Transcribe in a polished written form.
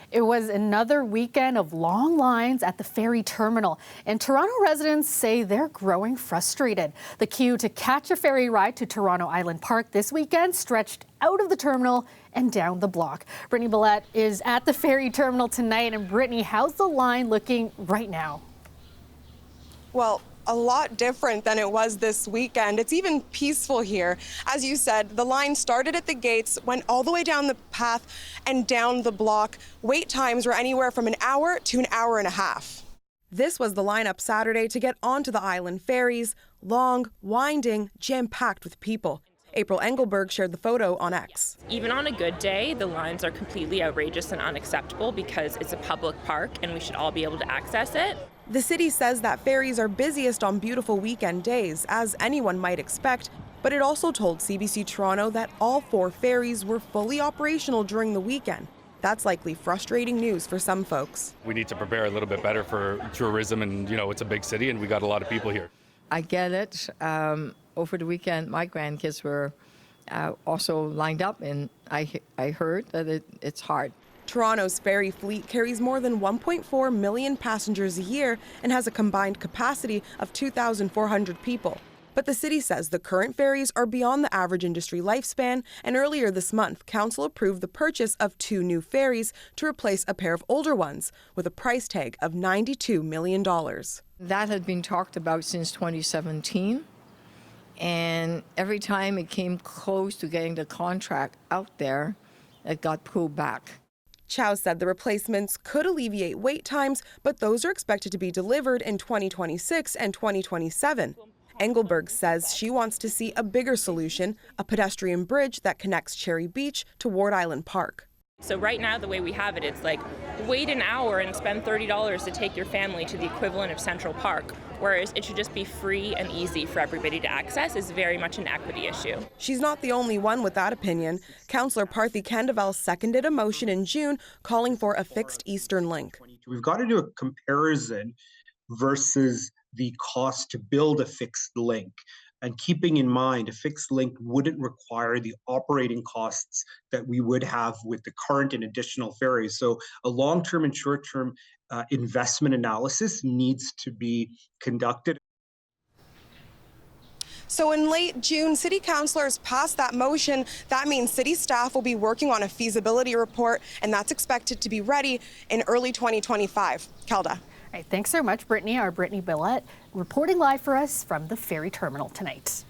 It was another weekend of long lines at the ferry terminal, and Toronto residents say they're growing frustrated. The queue to catch a ferry ride to Toronto Island Park this weekend stretched out of the terminal and down the block. Britnei Bilhete is at the ferry terminal tonight. And Britnei, how's the line looking right now? Well, a lot different than it was this weekend. It's even peaceful here. As you said, the line started at the gates, went all the way down the path and down the block. Wait times were anywhere from an hour to an hour and a half. This was the lineup Saturday to get onto the island ferries. Long, winding, jam-packed with people. April Engelberg shared the photo on X. Even on a good day, the lines are completely outrageous and unacceptable because it's a public park and we should all be able to access it. The city says that ferries are busiest on beautiful weekend days, as anyone might expect, but it also told CBC Toronto that all 4 ferries were fully operational during the weekend. That's likely frustrating news for some folks. We need to prepare a little bit better for tourism, and it's a big city and we got a lot of people here. I get it. Over the weekend, my grandkids were also lined up, and I heard that it's hard. Toronto's ferry fleet carries more than 1.4 million passengers a year and has a combined capacity of 2,400 people. But the city says the current ferries are beyond the average industry lifespan, and earlier this month, council approved the purchase of 2 new ferries to replace a pair of older ones with a price tag of $92 million. That had been talked about since 2017, and every time it came close to getting the contract out there, it got pulled back. Chow said the replacements could alleviate wait times, but those are expected to be delivered in 2026 and 2027. Engelberg says she wants to see a bigger solution, a pedestrian bridge that connects Cherry Beach to Ward Island Park. So right now, the way we have it, it's like wait an hour and spend $30 to take your family to the equivalent of Central Park, whereas it should just be free and easy for everybody to access. Is very much an equity issue. She's not the only one with that opinion. Councillor Parthy Candeval seconded a motion in June calling for a fixed Eastern link. We've got to do a comparison versus the cost to build a fixed link. And keeping in mind, a fixed link wouldn't require the operating costs that we would have with the current and additional ferries. So a long-term and short-term investment analysis needs to be conducted. So in late June, city councillors passed that motion. That means city staff will be working on a feasibility report, and that's expected to be ready in early 2025. Kelda. All right, thanks so much, Britnei. Our Britnei Bilhete reporting live for us from the ferry terminal tonight.